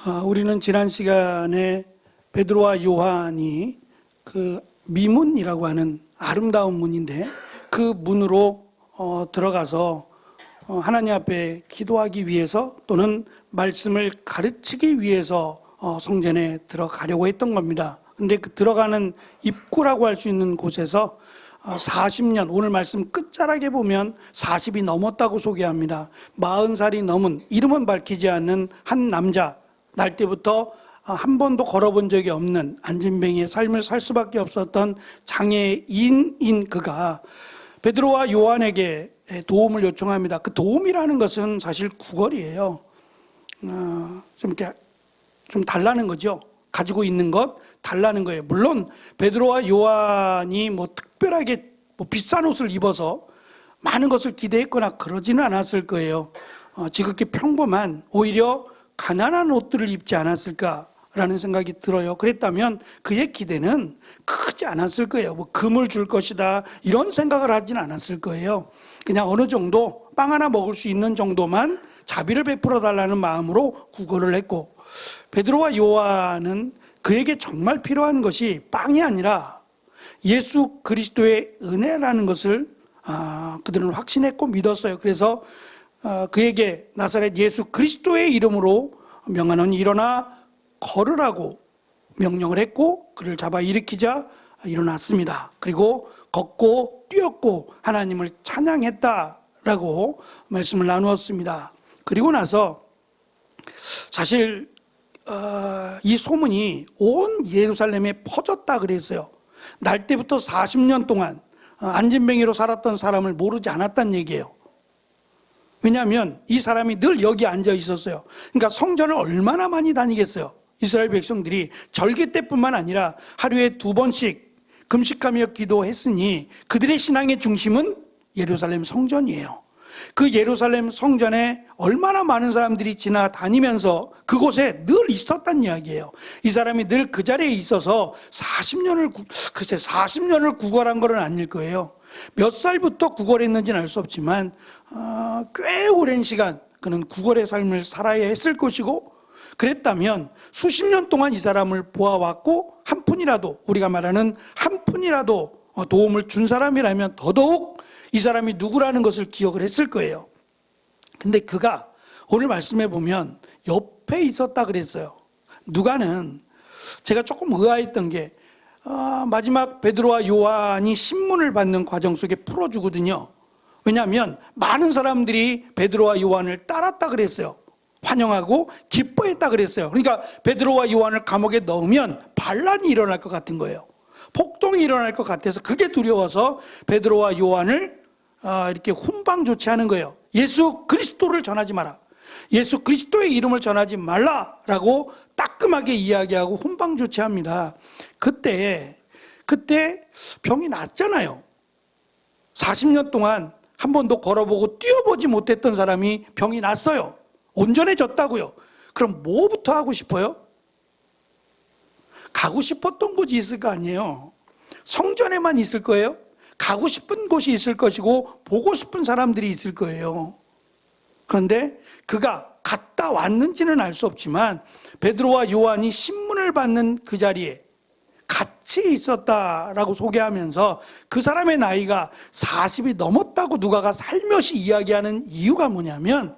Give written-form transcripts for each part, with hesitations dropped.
우리는 지난 시간에 베드로와 요한이 그 미문이라고 하는 아름다운 문인데 그 문으로 들어가서 하나님 앞에 기도하기 위해서 또는 말씀을 가르치기 위해서 성전에 들어가려고 했던 겁니다. 근데 그 들어가는 입구라고 할 수 있는 곳에서 40년, 오늘 말씀 끝자락에 보면 40이 넘었다고 소개합니다. 40살이 넘은, 이름은 밝히지 않는 한 남자, 날 때부터 한 번도 걸어본 적이 없는 안진뱅이의 삶을 살 수밖에 없었던 장애인인 그가 베드로와 요한에게 도움을 요청합니다. 그 도움이라는 것은 사실 구걸이에요. 좀 달라는 거죠. 가지고 있는 것 달라는 거예요. 물론 베드로와 요한이 특별하게 비싼 옷을 입어서 많은 것을 기대했거나 그러지는 않았을 거예요. 지극히 평범한, 오히려 가난한 옷들을 입지 않았을까라는 생각이 들어요. 그랬다면 그의 기대는 크지 않았을 거예요. 금을 줄 것이다 이런 생각을 하진 않았을 거예요. 그냥 어느 정도 빵 하나 먹을 수 있는 정도만 자비를 베풀어 달라는 마음으로 구걸을 했고, 베드로와 요한은 그에게 정말 필요한 것이 빵이 아니라 예수 그리스도의 은혜라는 것을 그들은 확신했고 믿었어요. 그래서 그에게 나사렛 예수 그리스도의 이름으로 명하노니 일어나 걸으라고 명령을 했고, 그를 잡아 일으키자 일어났습니다. 그리고 걷고 뛰었고 하나님을 찬양했다라고 말씀을 나누었습니다. 그리고 나서 사실 이 소문이 온 예루살렘에 퍼졌다 그랬어요. 날 때부터 40년 동안 안진뱅이로 살았던 사람을 모르지 않았다는 얘기예요. 왜냐하면 이 사람이 늘 여기 앉아 있었어요. 그러니까 성전을 얼마나 많이 다니겠어요. 이스라엘 백성들이 절기 때뿐만 아니라 하루에 2번씩 금식하며 기도했으니 그들의 신앙의 중심은 예루살렘 성전이에요. 그 예루살렘 성전에 얼마나 많은 사람들이 지나다니면서 그곳에 늘 있었단 이야기예요. 이 사람이 늘 그 자리에 있어서 40년을 구걸한 건 아닐 거예요. 몇 살부터 구걸했는지는 알 수 없지만 꽤 오랜 시간 그는 구걸의 삶을 살아야 했을 것이고, 그랬다면 수십 년 동안 이 사람을 보아왔고 한 푼이라도, 우리가 말하는 한 푼이라도 도움을 준 사람이라면 더더욱 이 사람이 누구라는 것을 기억을 했을 거예요. 근데 그가 오늘 말씀해 보면 옆에 있었다 그랬어요. 누가는, 제가 조금 의아했던 게 마지막 베드로와 요한이 신문을 받는 과정 속에 풀어주거든요. 왜냐하면 많은 사람들이 베드로와 요한을 따랐다 그랬어요. 환영하고 기뻐했다 그랬어요. 그러니까 베드로와 요한을 감옥에 넣으면 반란이 일어날 것 같은 거예요. 폭동이 일어날 것 같아서 그게 두려워서 베드로와 요한을 이렇게 훈방 조치하는 거예요. 예수 그리스도를 전하지 마라, 예수 그리스도의 이름을 전하지 말라라고 따끔하게 이야기하고 훈방 조치합니다. 그때 병이 났잖아요. 40년 동안 한 번도 걸어보고 뛰어보지 못했던 사람이 병이 났어요. 온전해졌다고요. 그럼 뭐부터 하고 싶어요? 가고 싶었던 곳이 있을 거 아니에요. 성전에만 있을 거예요? 가고 싶은 곳이 있을 것이고 보고 싶은 사람들이 있을 거예요. 그런데 그가 갔다 왔는지는 알 수 없지만 베드로와 요한이 신문을 받는 그 자리에 같이 있었다라고 소개하면서 그 사람의 나이가 40이 넘었다고 누가가 살며시 이야기하는 이유가 뭐냐면,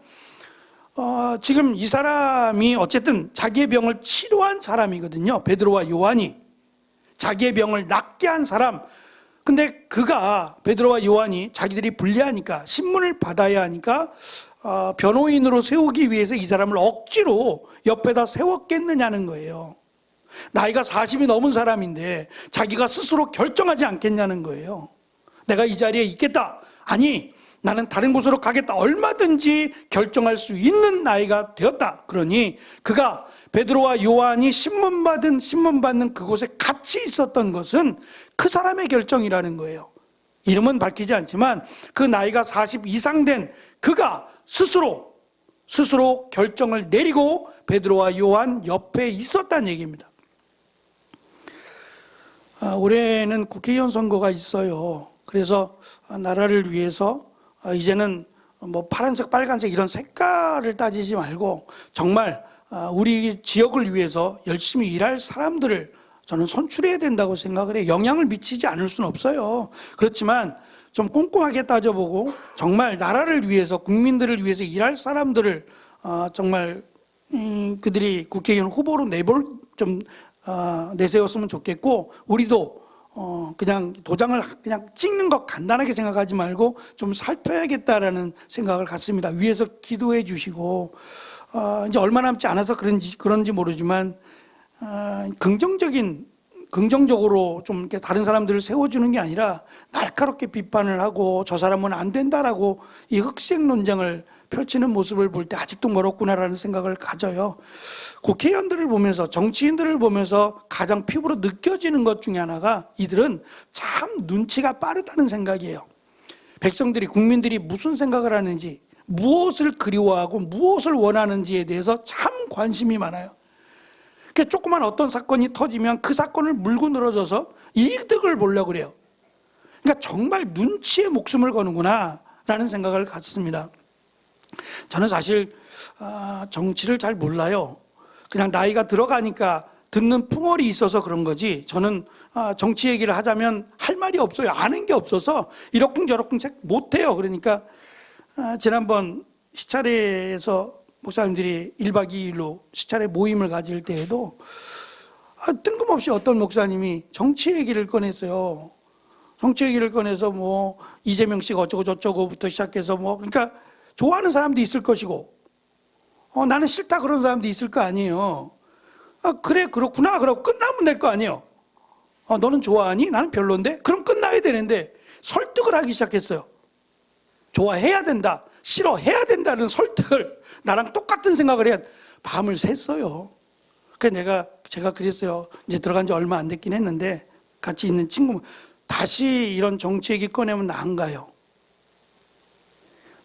지금 이 사람이 어쨌든 자기의 병을 치료한 사람이거든요. 베드로와 요한이 자기의 병을 낫게 한 사람. 근데 그가, 베드로와 요한이 자기들이 불리하니까 신문을 받아야 하니까 변호인으로 세우기 위해서 이 사람을 억지로 옆에다 세웠겠느냐는 거예요. 나이가 40이 넘은 사람인데 자기가 스스로 결정하지 않겠냐는 거예요. 내가 이 자리에 있겠다, 아니 나는 다른 곳으로 가겠다, 얼마든지 결정할 수 있는 나이가 되었다. 그러니 그가 베드로와 요한이 신문 받는 그곳에 같이 있었던 것은 그 사람의 결정이라는 거예요. 이름은 밝히지 않지만 그 나이가 40 이상 된 그가 스스로 결정을 내리고 베드로와 요한 옆에 있었다는 얘기입니다. 올해는 국회의원 선거가 있어요. 그래서 나라를 위해서 이제는 파란색, 빨간색 이런 색깔을 따지지 말고 정말 우리 지역을 위해서 열심히 일할 사람들을 저는 선출해야 된다고 생각을 해요. 영향을 미치지 않을 수는 없어요. 그렇지만 좀 꼼꼼하게 따져보고 정말 나라를 위해서, 국민들을 위해서 일할 사람들을 정말 그들이 국회의원 후보로 내세웠으면 좋겠고, 우리도 그냥 도장을 그냥 찍는 것 간단하게 생각하지 말고 좀 살펴야겠다라는 생각을 갖습니다. 위에서 기도해 주시고, 이제 얼마 남지 않아서 그런지 모르지만 긍정적으로 좀 이렇게 다른 사람들을 세워주는 게 아니라 날카롭게 비판을 하고 저 사람은 안 된다라고 이 흑색 논쟁을 펼치는 모습을 볼 때 아직도 멀었구나라는 생각을 가져요. 국회의원들을 보면서, 정치인들을 보면서 가장 피부로 느껴지는 것 중에 하나가 이들은 참 눈치가 빠르다는 생각이에요. 백성들이, 국민들이 무슨 생각을 하는지, 무엇을 그리워하고 무엇을 원하는지에 대해서 참 관심이 많아요. 그러니까 조그만 어떤 사건이 터지면 그 사건을 물고 늘어져서 이득을 보려고 그래요. 그러니까 정말 눈치에 목숨을 거는구나 라는 생각을 갖습니다. 저는 사실 정치를 잘 몰라요. 그냥 나이가 들어가니까 듣는 풍월이 있어서 그런 거지, 저는 정치 얘기를 하자면 할 말이 없어요. 아는 게 없어서 이러쿵저러쿵 못해요. 그러니까 지난번 시차례에서 목사님들이 1박 2일로 시차례 모임을 가질 때에도 뜬금없이 어떤 목사님이 정치 얘기를 꺼냈어요. 정치 얘기를 꺼내서 뭐 이재명 씨가 어쩌고 저쩌고부터 시작해서 그러니까 좋아하는 사람도 있을 것이고, 나는 싫다 그런 사람도 있을 거 아니에요. 그래 그렇구나 그러고 끝나면 될 거 아니에요. 너는 좋아하니? 나는 별론데? 그럼 끝나야 되는데 설득을 하기 시작했어요. 좋아해야 된다, 싫어해야 된다는 설득을 나랑 똑같은 생각을 해야, 밤을 샜어요. 그래서 제가 그랬어요. 이제 들어간 지 얼마 안 됐긴 했는데 같이 있는 친구, 다시 이런 정치 얘기 꺼내면 나 안 가요.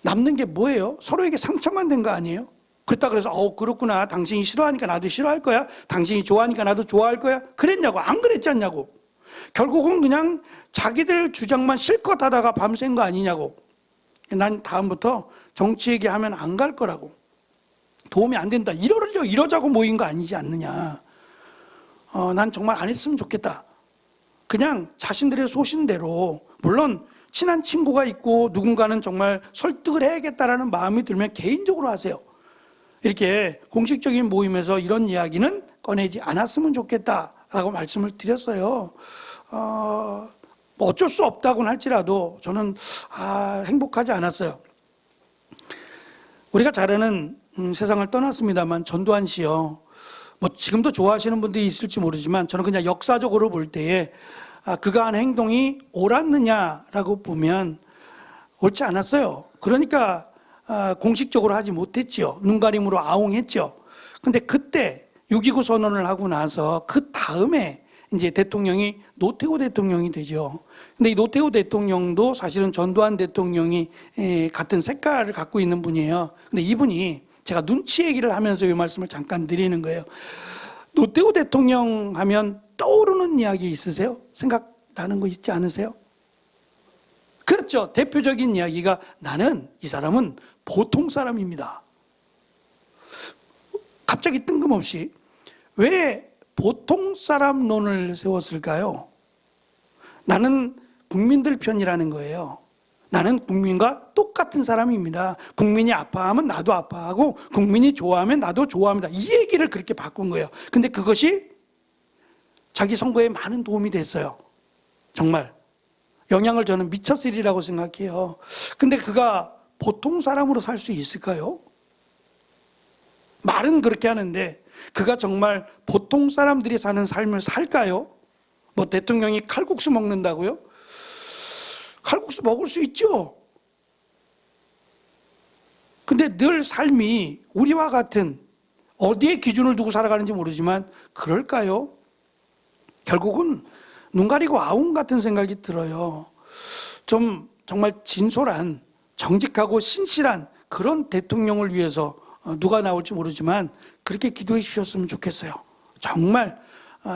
남는 게 뭐예요? 서로에게 상처만 된 거 아니에요? 그렇다 그래서 그렇구나, 당신이 싫어하니까 나도 싫어할 거야, 당신이 좋아하니까 나도 좋아할 거야, 그랬냐고. 안 그랬지 않냐고. 결국은 그냥 자기들 주장만 실컷 하다가 밤샌 거 아니냐고. 난 다음부터 정치 얘기하면 안 갈 거라고. 도움이 안 된다. 이러자고 모인 거 아니지 않느냐. 난 정말 안 했으면 좋겠다. 그냥 자신들의 소신대로, 물론 친한 친구가 있고 누군가는 정말 설득을 해야겠다라는 마음이 들면 개인적으로 하세요. 이렇게 공식적인 모임에서 이런 이야기는 꺼내지 않았으면 좋겠다라고 말씀을 드렸어요. 어쩔 수 없다고는 할지라도 저는 행복하지 않았어요. 우리가 잘 아는 세상을 떠났습니다만 전두환 씨요. 지금도 좋아하시는 분들이 있을지 모르지만 저는 그냥 역사적으로 볼 때에 그가 한 행동이 옳았느냐라고 보면 옳지 않았어요. 그러니까 공식적으로 하지 못했지요. 눈가림으로 아웅했죠. 근데 그때 6.29 선언을 하고 나서 그 다음에 이제 대통령이 노태우 대통령이 되죠. 근데 이 노태우 대통령도 사실은 전두환 대통령이 같은 색깔을 갖고 있는 분이에요. 근데 이분이, 제가 눈치 얘기를 하면서 이 말씀을 잠깐 드리는 거예요. 노태우 대통령 하면 떠오르는 이야기 있으세요? 생각나는 거 있지 않으세요? 그렇죠. 대표적인 이야기가, 나는 이 사람은 보통 사람입니다. 갑자기 뜬금없이 왜 보통 사람론을 세웠을까요? 나는 국민들 편이라는 거예요. 나는 국민과 똑같은 사람입니다. 국민이 아파하면 나도 아파하고 국민이 좋아하면 나도 좋아합니다. 이 얘기를 그렇게 바꾼 거예요. 근데 그것이 자기 선거에 많은 도움이 됐어요. 정말 영향을 저는 미쳤으리라고 생각해요. 근데 그가 보통 사람으로 살 수 있을까요? 말은 그렇게 하는데 그가 정말 보통 사람들이 사는 삶을 살까요? 대통령이 칼국수 먹는다고요? 칼국수 먹을 수 있죠. 근데 늘 삶이 우리와 같은, 어디에 기준을 두고 살아가는지 모르지만 그럴까요? 결국은 눈 가리고 아웅 같은 생각이 들어요. 좀 정말 진솔한, 정직하고 신실한 그런 대통령을 위해서 누가 나올지 모르지만 그렇게 기도해 주셨으면 좋겠어요. 정말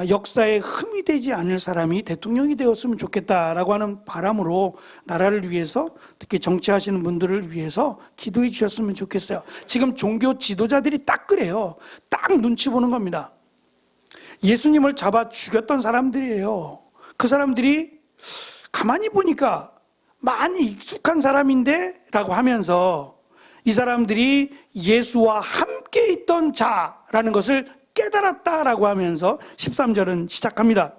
역사에 흠이 되지 않을 사람이 대통령이 되었으면 좋겠다라고 하는 바람으로 나라를 위해서, 특히 정치하시는 분들을 위해서 기도해 주셨으면 좋겠어요. 지금 종교 지도자들이 딱 그래요. 딱 눈치 보는 겁니다. 예수님을 잡아 죽였던 사람들이에요. 그 사람들이 가만히 보니까 많이 익숙한 사람인데 라고 하면서 이 사람들이 예수와 함께 있던 자라는 것을 깨달았다라고 하면서 13절은 시작합니다.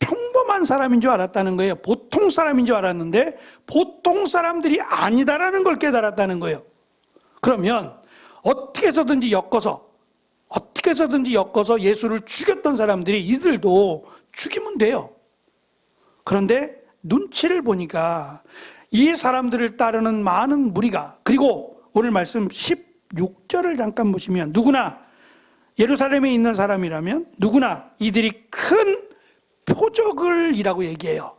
평범한 사람인 줄 알았다는 거예요. 보통 사람인 줄 알았는데 보통 사람들이 아니다라는 걸 깨달았다는 거예요. 그러면 어떻게 해서든지 엮어서 예수를 죽였던 사람들이 이들도 죽이면 돼요. 그런데 눈치를 보니까 이 사람들을 따르는 많은 무리가, 그리고 오늘 말씀 16절을 잠깐 보시면 누구나 예루살렘에 있는 사람이라면 누구나 이들이 큰 표적을 이라고 얘기해요.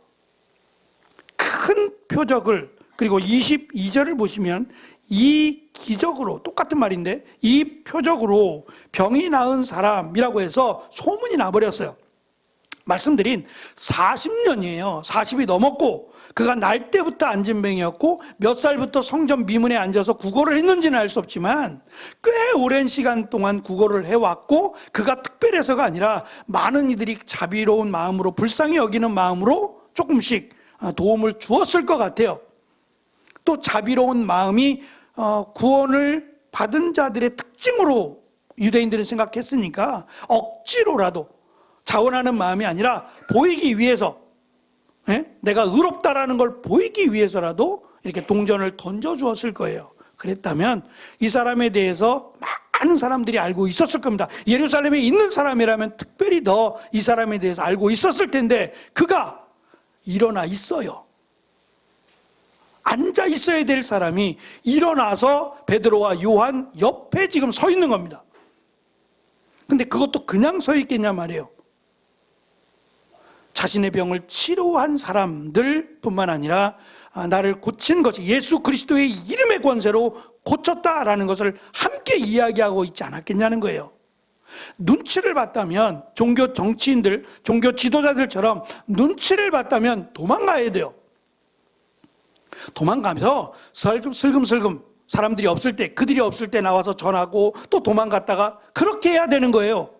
큰 표적을. 그리고 22절을 보시면 이 기적으로, 똑같은 말인데 이 표적으로 병이 나은 사람이라고 해서 소문이 나버렸어요. 말씀드린 40년이에요. 40이 넘었고 그가 날 때부터 앉은 병이었고 몇 살부터 성전 미문에 앉아서 구걸을 했는지는 알 수 없지만 꽤 오랜 시간 동안 구걸을 해왔고, 그가 특별해서가 아니라 많은 이들이 자비로운 마음으로, 불쌍히 여기는 마음으로 조금씩 도움을 주었을 것 같아요. 또 자비로운 마음이 구원을 받은 자들의 특징으로 유대인들은 생각했으니까 억지로라도, 자원하는 마음이 아니라 보이기 위해서, 내가 의롭다라는 걸 보이기 위해서라도 이렇게 동전을 던져주었을 거예요. 그랬다면 이 사람에 대해서 많은 사람들이 알고 있었을 겁니다. 예루살렘에 있는 사람이라면 특별히 더 이 사람에 대해서 알고 있었을 텐데 그가 일어나 있어요. 앉아 있어야 될 사람이 일어나서 베드로와 요한 옆에 지금 서 있는 겁니다. 근데 그것도 그냥 서 있겠냐 말이에요. 자신의 병을 치료한 사람들 뿐만 아니라 나를 고친 것이 예수 그리스도의 이름의 권세로 고쳤다라는 것을 함께 이야기하고 있지 않았겠냐는 거예요. 눈치를 봤다면, 종교 정치인들, 종교 지도자들처럼 눈치를 봤다면 도망가야 돼요. 도망가면서 슬금슬금 사람들이 없을 때, 그들이 없을 때 나와서 전하고 또 도망갔다가 그렇게 해야 되는 거예요.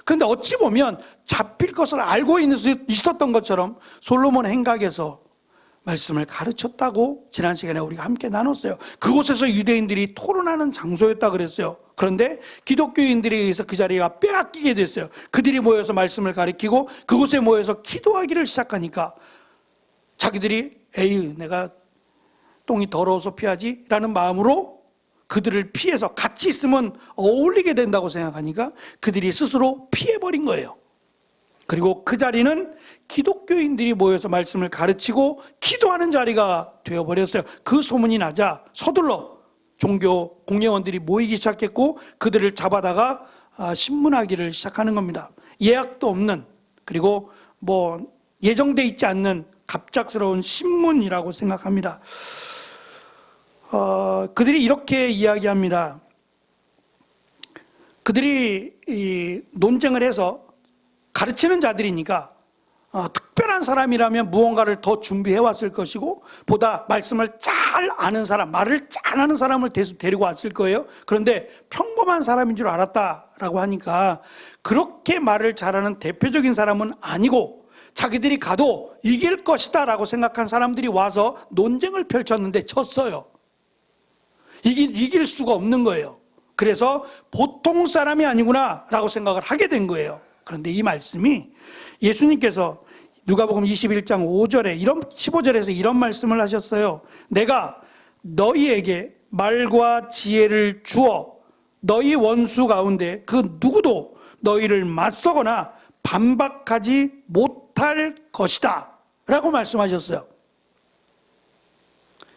그런데 어찌 보면 잡힐 것을 알고 있었던 것처럼 솔로몬 행각에서 말씀을 가르쳤다고 지난 시간에 우리가 함께 나눴어요. 그곳에서 유대인들이 토론하는 장소였다 그랬어요. 그런데 기독교인들에 의해서 그 자리가 빼앗기게 됐어요. 그들이 모여서 말씀을 가르치고 그곳에 모여서 기도하기를 시작하니까 자기들이 에이, 내가 똥이 더러워서 피하지 라는 마음으로 그들을 피해서 같이 있으면 어울리게 된다고 생각하니까 그들이 스스로 피해버린 거예요. 그리고 그 자리는 기독교인들이 모여서 말씀을 가르치고 기도하는 자리가 되어버렸어요. 그 소문이 나자 서둘러 종교 공예원들이 모이기 시작했고 그들을 잡아다가 신문하기를 시작하는 겁니다. 예약도 없는, 그리고 예정돼 있지 않는 갑작스러운 신문이라고 생각합니다. 그들이 이렇게 이야기합니다. 그들이 논쟁을 해서, 가르치는 자들이니까 특별한 사람이라면 무언가를 더 준비해 왔을 것이고 보다 말씀을 잘 아는 사람, 말을 잘 하는 사람을 데리고 왔을 거예요. 그런데 평범한 사람인 줄 알았다라고 하니까 그렇게 말을 잘하는 대표적인 사람은 아니고 자기들이 가도 이길 것이다 라고 생각한 사람들이 와서 논쟁을 펼쳤는데 졌어요. 이길 수가 없는 거예요. 그래서 보통 사람이 아니구나 라고 생각을 하게 된 거예요. 그런데 이 말씀이 예수님께서 누가복음 21장 5절에 15절에서 이런 말씀을 하셨어요. 내가 너희에게 말과 지혜를 주어 너희 원수 가운데 그 누구도 너희를 맞서거나 반박하지 못할 것이다 라고 말씀하셨어요.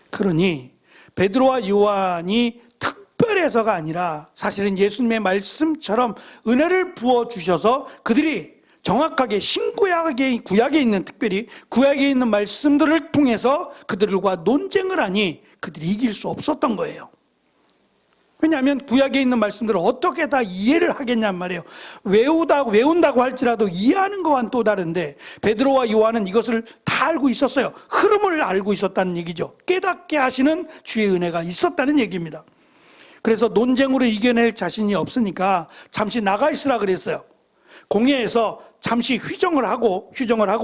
그러니 베드로와 요한이 특별해서가 아니라 사실은 예수님의 말씀처럼 은혜를 부어주셔서 그들이 정확하게 구약에 있는, 특별히 구약에 있는 말씀들을 통해서 그들과 논쟁을 하니 그들이 이길 수 없었던 거예요. 왜냐하면 구약에 있는 말씀들을 어떻게 다 이해를 하겠냔 말이에요. 외운다고 할지라도 이해하는 거와는 또 다른데 베드로와 요한은 이것을 다 알고 있었어요. 흐름을 알고 있었다는 얘기죠. 깨닫게 하시는 주의 은혜가 있었다는 얘기입니다. 그래서 논쟁으로 이겨낼 자신이 없으니까 잠시 나가 있으라 그랬어요. 공회에서 잠시 휴정을 하고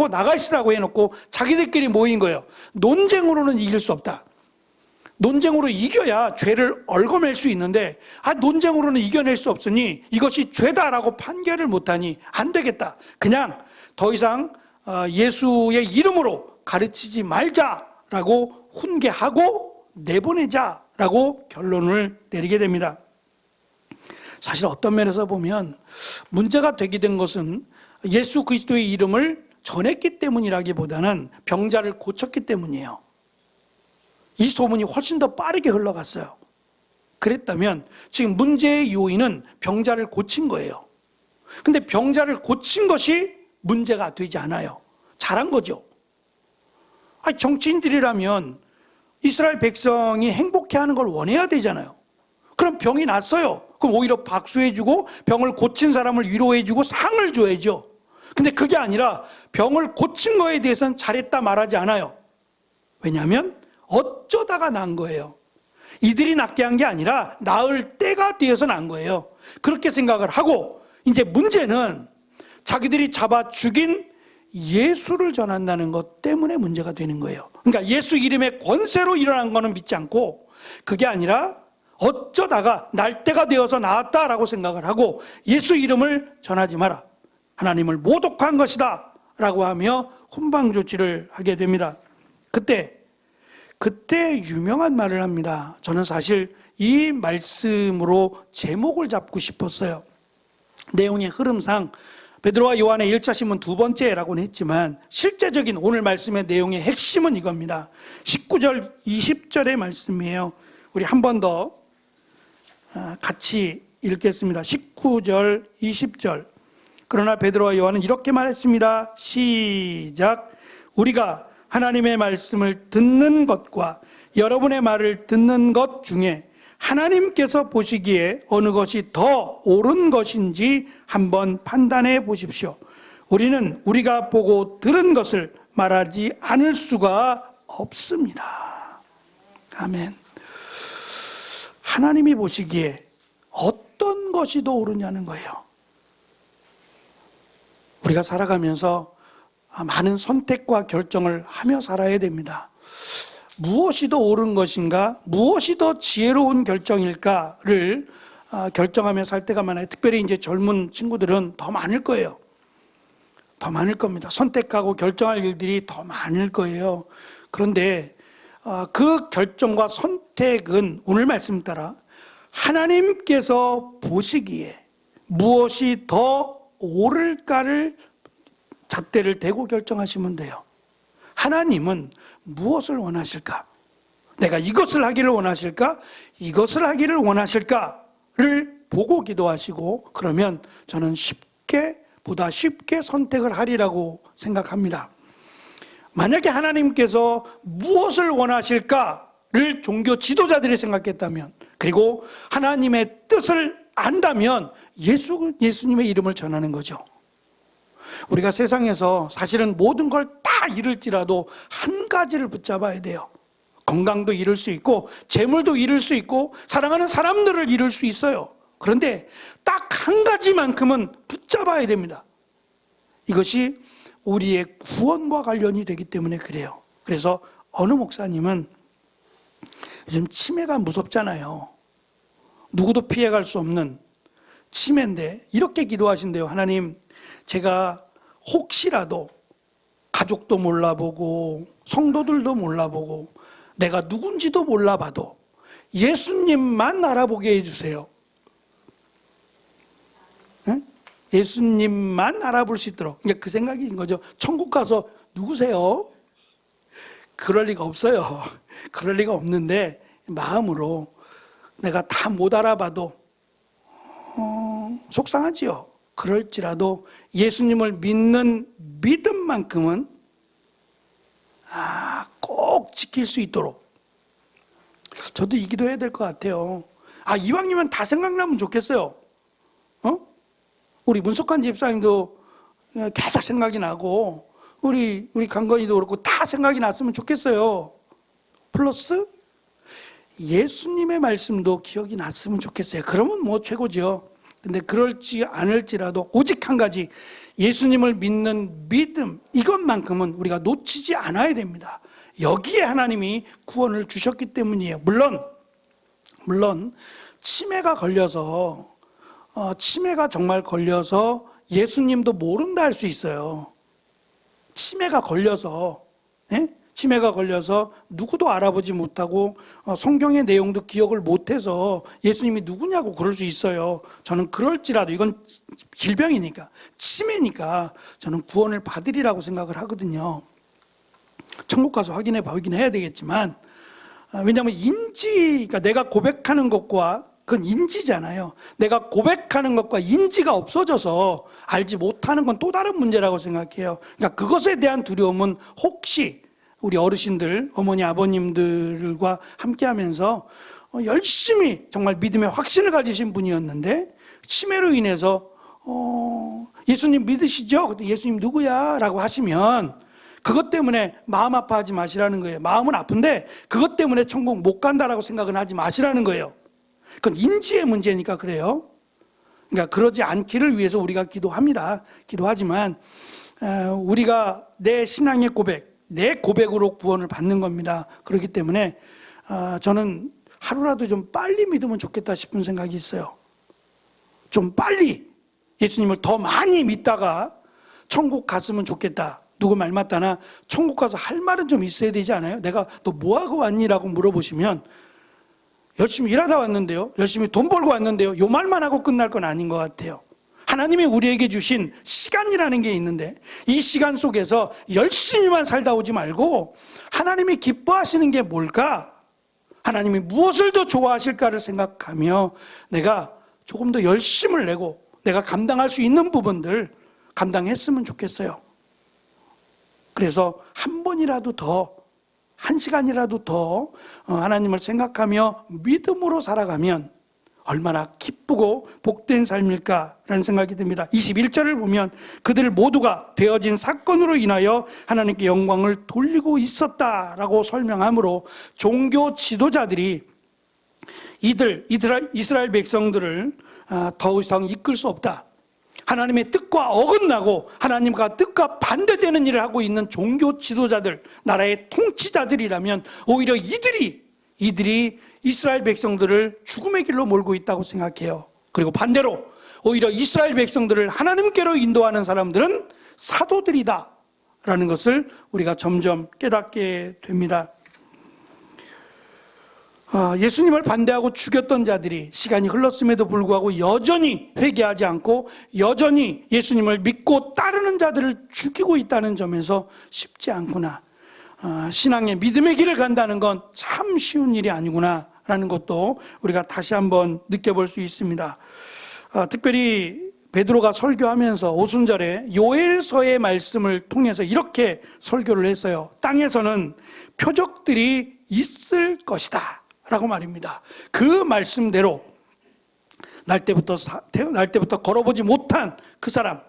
나가 있으라고 해놓고 자기들끼리 모인 거예요. 논쟁으로는 이길 수 없다. 논쟁으로 이겨야 죄를 얽어맬 수 있는데 논쟁으로는 이겨낼 수 없으니 이것이 죄다라고 판결을 못하니 안 되겠다. 그냥 더 이상 예수의 이름으로 가르치지 말자라고 훈계하고 내보내자라고 결론을 내리게 됩니다. 사실 어떤 면에서 보면 문제가 되게 된 것은 예수 그리스도의 이름을 전했기 때문이라기보다는 병자를 고쳤기 때문이에요. 이 소문이 훨씬 더 빠르게 흘러갔어요. 그랬다면 지금 문제의 요인은 병자를 고친 거예요. 근데 병자를 고친 것이 문제가 되지 않아요. 잘한 거죠. 정치인들이라면 이스라엘 백성이 행복해하는 걸 원해야 되잖아요. 그럼 병이 났어요. 그럼 오히려 박수해주고 병을 고친 사람을 위로해주고 상을 줘야죠. 근데 그게 아니라 병을 고친 거에 대해서는 잘했다 말하지 않아요. 왜냐하면 어쩌다가 난 거예요. 이들이 낫게 한 게 아니라 나을 때가 되어서 난 거예요. 그렇게 생각을 하고 이제 문제는 자기들이 잡아 죽인 예수를 전한다는 것 때문에 문제가 되는 거예요. 그러니까 예수 이름의 권세로 일어난 거는 믿지 않고 그게 아니라 어쩌다가 날 때가 되어서 나왔다라고 생각을 하고 예수 이름을 전하지 마라. 하나님을 모독한 것이다 라고 하며 훈방 조치를 하게 됩니다. 그때 유명한 말을 합니다. 저는 사실 이 말씀으로 제목을 잡고 싶었어요. 내용의 흐름상 베드로와 요한의 1차 신문 두 번째라고는 했지만 실제적인 오늘 말씀의 내용의 핵심은 이겁니다. 19절 20절의 말씀이에요. 우리 한 번 더 같이 읽겠습니다. 19절 20절. 그러나 베드로와 요한은 이렇게 말했습니다. 시작. 우리가 하나님의 말씀을 듣는 것과 여러분의 말을 듣는 것 중에 하나님께서 보시기에 어느 것이 더 옳은 것인지 한번 판단해 보십시오. 우리는 우리가 보고 들은 것을 말하지 않을 수가 없습니다. 아멘. 하나님이 보시기에 어떤 것이 더 옳으냐는 거예요. 우리가 살아가면서 많은 선택과 결정을 하며 살아야 됩니다. 무엇이 더 옳은 것인가, 무엇이 더 지혜로운 결정일까를 결정하며 살 때가 많아요. 특별히 이제 젊은 친구들은 더 많을 거예요. 더 많을 겁니다. 선택하고 결정할 일들이 더 많을 거예요. 그런데 그 결정과 선택은 오늘 말씀 따라 하나님께서 보시기에 무엇이 더 옳을까를 잣대를 대고 결정하시면 돼요. 하나님은 무엇을 원하실까? 내가 이것을 하기를 원하실까? 이것을 하기를 원하실까를 보고 기도하시고 그러면 저는 보다 쉽게 선택을 하리라고 생각합니다. 만약에 하나님께서 무엇을 원하실까를 종교 지도자들이 생각했다면 그리고 하나님의 뜻을 안다면 예수님의 이름을 전하는 거죠. 우리가 세상에서 사실은 모든 걸 다 잃을지라도 한 가지를 붙잡아야 돼요. 건강도 잃을 수 있고 재물도 잃을 수 있고 사랑하는 사람들을 잃을 수 있어요. 그런데 딱 한 가지만큼은 붙잡아야 됩니다. 이것이 우리의 구원과 관련이 되기 때문에 그래요. 그래서 어느 목사님은 요즘 치매가 무섭잖아요. 누구도 피해갈 수 없는 치매인데 이렇게 기도하신대요. 하나님, 제가 혹시라도 가족도 몰라보고 성도들도 몰라보고 내가 누군지도 몰라봐도 예수님만 알아보게 해주세요. 네? 예수님만 알아볼 수 있도록. 그러니까 그 생각인 거죠. 천국 가서 누구세요? 그럴 리가 없어요. 그럴 리가 없는데 마음으로 내가 다 못 알아봐도 속상하지요. 그럴지라도 예수님을 믿는 믿음만큼은 꼭 지킬 수 있도록 저도 이 기도해야 될 것 같아요. 이왕이면 다 생각나면 좋겠어요. 우리 문석환 집사님도 계속 생각이 나고, 우리 강건이도 그렇고 다 생각이 났으면 좋겠어요. 플러스 예수님의 말씀도 기억이 났으면 좋겠어요. 그러면 뭐 최고죠. 근데 그럴지 않을지라도 오직 한 가지, 예수님을 믿는 믿음, 이것만큼은 우리가 놓치지 않아야 됩니다. 여기에 하나님이 구원을 주셨기 때문이에요. 물론 치매가 정말 걸려서 예수님도 모른다 할 수 있어요. 치매가 걸려서 누구도 알아보지 못하고 성경의 내용도 기억을 못해서 예수님이 누구냐고 그럴 수 있어요. 저는 그럴지라도 이건 질병이니까, 치매니까 저는 구원을 받으리라고 생각을 하거든요. 천국 가서 확인해 보긴 해야 되겠지만, 왜냐하면 그러니까 내가 고백하는 것과, 그건 인지잖아요. 내가 고백하는 것과 인지가 없어져서 알지 못하는 건 또 다른 문제라고 생각해요. 그러니까 그것에 대한 두려움은, 혹시 우리 어르신들, 어머니, 아버님들과 함께 하면서 열심히 정말 믿음의 확신을 가지신 분이었는데 치매로 인해서 예수님 믿으시죠? 그때 예수님 누구야? 라고 하시면 그것 때문에 마음 아파하지 마시라는 거예요. 마음은 아픈데 그것 때문에 천국 못 간다라고 생각은 하지 마시라는 거예요. 그건 인지의 문제니까 그래요. 그러니까 그러지 않기를 위해서 우리가 기도하지만 우리가 내 신앙의 고백, 내 고백으로 구원을 받는 겁니다. 그렇기 때문에 저는 하루라도 좀 빨리 믿으면 좋겠다 싶은 생각이 있어요. 좀 빨리 예수님을 더 많이 믿다가 천국 갔으면 좋겠다. 누구 말 맞다나 천국 가서 할 말은 좀 있어야 되지 않아요? 내가 너 뭐하고 왔니라고 물어보시면 열심히 일하다 왔는데요, 열심히 돈 벌고 왔는데요, 요 말만 하고 끝날 건 아닌 것 같아요. 하나님이 우리에게 주신 시간이라는 게 있는데 이 시간 속에서 열심히만 살다 오지 말고 하나님이 기뻐하시는 게 뭘까? 하나님이 무엇을 더 좋아하실까를 생각하며 내가 조금 더 열심을 내고 내가 감당할 수 있는 부분들 감당했으면 좋겠어요. 그래서 한 번이라도 더, 한 시간이라도 더 하나님을 생각하며 믿음으로 살아가면 얼마나 기쁘고 복된 삶일까라는 생각이 듭니다. 21절을 보면 그들 모두가 되어진 사건으로 인하여 하나님께 영광을 돌리고 있었다라고 설명하므로 종교 지도자들이 이스라엘 백성들을 더 이상 이끌 수 없다, 하나님의 뜻과 어긋나고 하나님과 뜻과 반대되는 일을 하고 있는 종교 지도자들, 나라의 통치자들이라면 오히려 이들이 이스라엘 백성들을 죽음의 길로 몰고 있다고 생각해요. 그리고 반대로 오히려 이스라엘 백성들을 하나님께로 인도하는 사람들은 사도들이다 라는 것을 우리가 점점 깨닫게 됩니다. 예수님을 반대하고 죽였던 자들이 시간이 흘렀음에도 불구하고 여전히 회개하지 않고 여전히 예수님을 믿고 따르는 자들을 죽이고 있다는 점에서 쉽지 않구나, 신앙의 믿음의 길을 간다는 건 참 쉬운 일이 아니구나 라는 것도 우리가 다시 한번 느껴볼 수 있습니다. 특별히 베드로가 설교하면서 오순절에 요엘서의 말씀을 통해서 이렇게 설교를 했어요. 땅에서는 표적들이 있을 것이다 라고 말입니다. 그 말씀대로 날 때부터 걸어보지 못한 그 사람,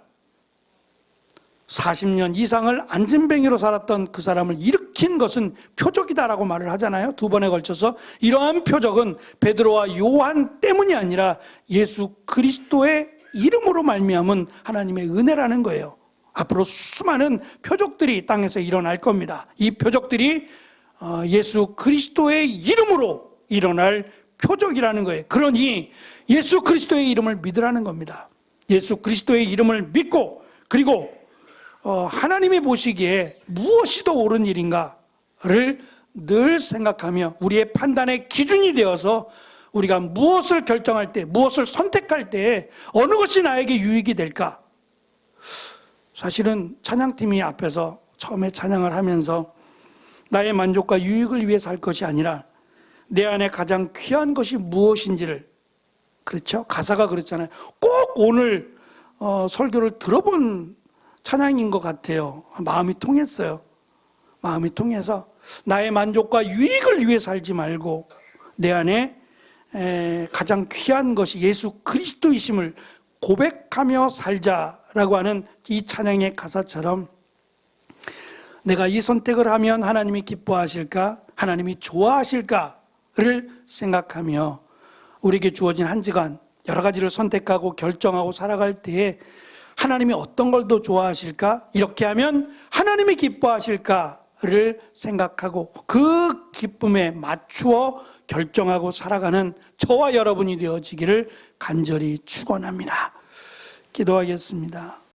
40년 이상을 안진뱅이로 살았던 그 사람을 일으킨 것은 표적이다라고 말을 하잖아요. 두 번에 걸쳐서. 이러한 표적은 베드로와 요한 때문이 아니라 예수 그리스도의 이름으로 말미암은 하나님의 은혜라는 거예요. 앞으로 수많은 표적들이 땅에서 일어날 겁니다. 이 표적들이 예수 그리스도의 이름으로 일어날 표적이라는 거예요. 그러니 예수 그리스도의 이름을 믿으라는 겁니다. 예수 그리스도의 이름을 믿고, 그리고 하나님이 보시기에 무엇이 더 옳은 일인가를 늘 생각하며 우리의 판단의 기준이 되어서 우리가 무엇을 결정할 때, 무엇을 선택할 때 어느 것이 나에게 유익이 될까? 사실은 찬양팀이 앞에서 처음에 찬양을 하면서 나의 만족과 유익을 위해 살 것이 아니라 내 안에 가장 귀한 것이 무엇인지를, 그렇죠? 가사가 그렇잖아요. 꼭 오늘 설교를 들어본 찬양인 것 같아요. 마음이 통했어요. 마음이 통해서 나의 만족과 유익을 위해 살지 말고 내 안에 가장 귀한 것이 예수 그리스도이심을 고백하며 살자라고 하는 이 찬양의 가사처럼 내가 이 선택을 하면 하나님이 기뻐하실까, 하나님이 좋아하실까를 생각하며 우리에게 주어진 한 주간 여러 가지를 선택하고 결정하고 살아갈 때에 하나님이 어떤 걸 더 좋아하실까, 이렇게 하면 하나님이 기뻐하실까를 생각하고 그 기쁨에 맞추어 결정하고 살아가는 저와 여러분이 되어지기를 간절히 축원합니다. 기도하겠습니다.